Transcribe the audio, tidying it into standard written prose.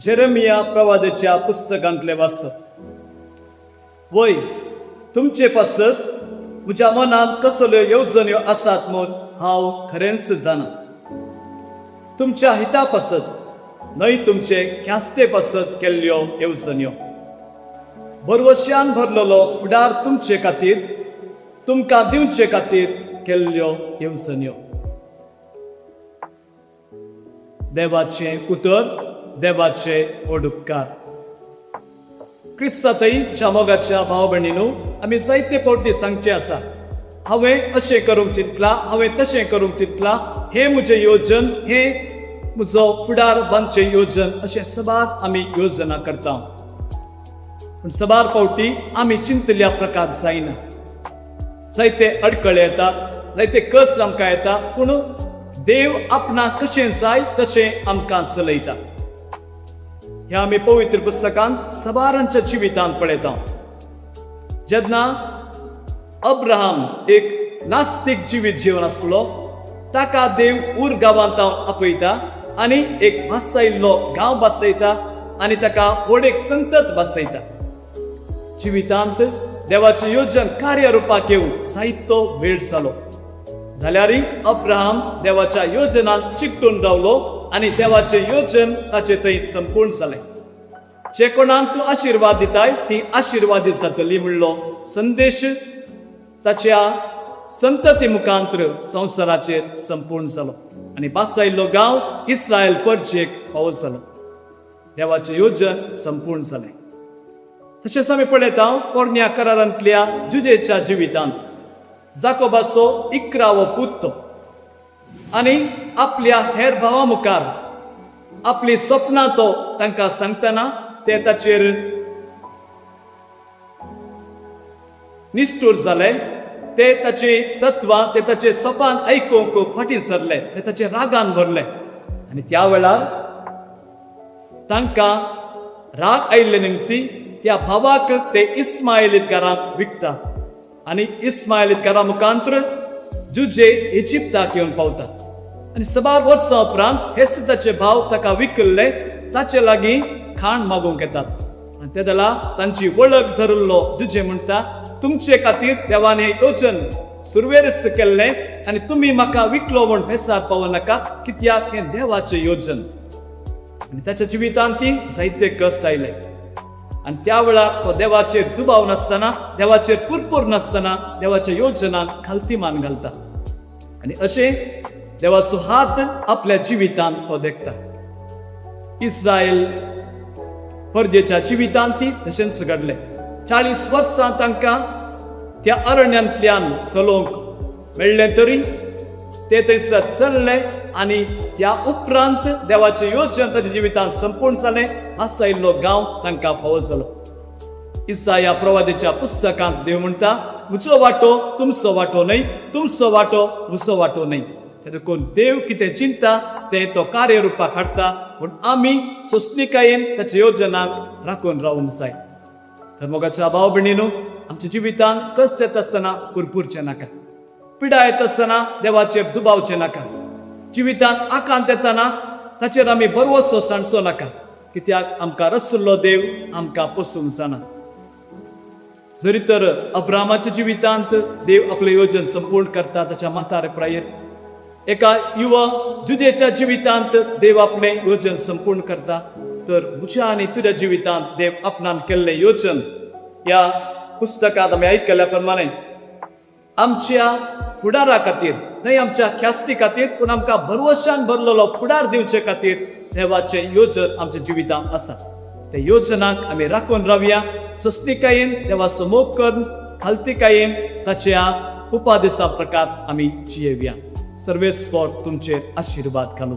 Jeremiah प्रवादीच्या पुस्तकांतले वाचप. वय तुमचे पासत म्हज्या मनात कसल्यो येवजण्यो आसात म्हूण हांव खरेंच जाणा. तुमच्या हिता पासत न्हय तुमचे ख्यास्ते पासत केल्ल्यो येवजण्यो. भरवश्यान भरलेलो फुडार तुमचे खातीर, तुमकां दिवचे खातीर केल्ल्यो येवजण्यो. देवाचे उतर, देवाचे ओडुपकार. क्रिस्तांतच्या मोगाच्या भाव भयणींनो, आमी जायते फावटी सांगचे आसा, हांवें अशें करूंक चिंतलां, हांवें तशें करूंक चिंतलां, हे म्हजें योजन, हे म्हजो फुडार बांदचे योजन, अशें सबार आमी योजना करता. पूण सबार फावटी आमी चिंतल्या प्रकार जायना. जायते अडखळे येतात, जायते कश्ट आमकां येता, पूण देव आपणाक कशें जाय तशें आमकां चलयता. हे आमी पवित्र पुस्तकांत सबारांच्या जिवितांत पळयता. जेन्ना अब्राहम एक नास्तीक जिवीत जीवन आसलो, ताका देव ऊर गांवांत आपयता आनी एक भासायिल्लो गांव भासयता आनी ताका व्हड संतत भासयता. जिवितांत देवाचे योजन कार्य रुपाक येवंक जायतो वेळ जालो. जाल्यारय अब्राहम देवाच्या योजनांत चिकटून रावलो आनी देवाचे योजन ताचे थंय संपूर्ण जालें. जे कोणाक तूं आशिर्वाद दिताय ती आशिर्वादीत जातली म्हणलो संदेश ताच्या संतती मुखांतर संवसाराचेर संपूर्ण जालो आनी बासायिल्लो गांव इस्रायल परजेक फावो जालो. देवाचे योजन संपूर्ण जालें. तशेंच आमी पळयता पोरण्या करारांतल्या जुजेच्या जिवितांत जाकोबाचो 11वो पूत तो आनी आपल्या हेर भावा मुखार आपली स्वप्नां तो तांकां सांगतना ते ताचेर निष्ठूर जाले. ते ताची तत्वां, ते ताचे सोपान आयकूंक फाटीं सरले, ते ताचे रागान भरले आनी त्या वेळार तांकां राग आयिल्ले निमती त्या भावाक ते इस्माएलीत घरांत विकतात आनी इस्माएलीत घरा मुखांतर जुजे इजिप्ताक येवन पावतात. आनी सबार वर्सां उपरांत हे ताचे भाव ताका विकल्ले, ताचे लागीं खाण मागूंक येतात. आनी ते जाल्यार तांची वळख धरिल्लो जुजे म्हणटा, तुमचे खातीर देवान हें योजन सुरवेर केल्लें आनी तुमी म्हाका विकलो म्हूण भेसार पावो नाका, कित्याक हें देवाचें योजन. आनी ताच्या जिवितांत ती जायते कश्ट आयले आनी त्या वेळार तो देवाचेर दुबाव नासतना, देवाचेर पुरपूर नासतना देवाच्या योजनाक खालतीमान घालता आनी अशें देवाचो हात आपल्या जिवितांत तो देखता. इस्रायल परदेच्या जिवितांत ती तशेंच घडलें. 40 वर्सां तांकां त्या अरण्यांतल्यान चलोवंक मेळ्ळें तरी ते थंयसर चल्ले आनी त्या उपरांत देवाचें योजन ताच्या जिवितांत संपूर्ण जालें. आसायिल्लो गांव तांकां फावो जालो. इसाया प्रवादीच्या पुस्तकांत देव म्हणटा, म्हजो वाटो तुमचो वाटो न्हय, तुमचो वाटो म्हजो वाटो न्हय. ते देखून देव कितें चिंता तें तो कार्य रुपाक हाडटा. पूण आमी सोंसणीकायेन ताच्या योजनाक राखून रावूंक जाय. तर मोगाच्या भाव भयणींनो, आमच्या जिवितांत कश्ट येता आसतना पुरपुरचें नाका, पिडा येता आसतना देवाचेर दुबावचें नाका, जिवितांत आकांत येतना ताचेर आमी बरवसो सांडचो नाका, कित्याक आमकां रसुल्लो देव आमकां पसूंक जाणा. जरी तर अब्राहमाच्या जिवितांत देव आपलें योजन संपूर्ण करता ताच्या म्हातारे प्रायेर, एका युवा जुजेच्या जिवितांत देव आपलें योजन संपूर्ण करता, तर म्हज्या आनी तुज्या जिवितांत देव आपणान केल्लें योजन ह्या पुस्तकांत आमी आयकल्या प्रमाणे आमच्या फुडारा खातीर न्हय, आमच्या ख्यास्ती खातीर, पूण आमकां भरवशान भरलेलो फुडार दिवचे खातीर देवाचें योजन आमच्या जिवितांत आसा. ते योजनाक आमी राखून रावया, सोंसणीकायेन देवाचो मोग करून खालतीकायेन ताच्या उपादेशा प्रकार आमी जियेवया. सर्वेस्पर तुमचेर आशिर्वाद घालूं.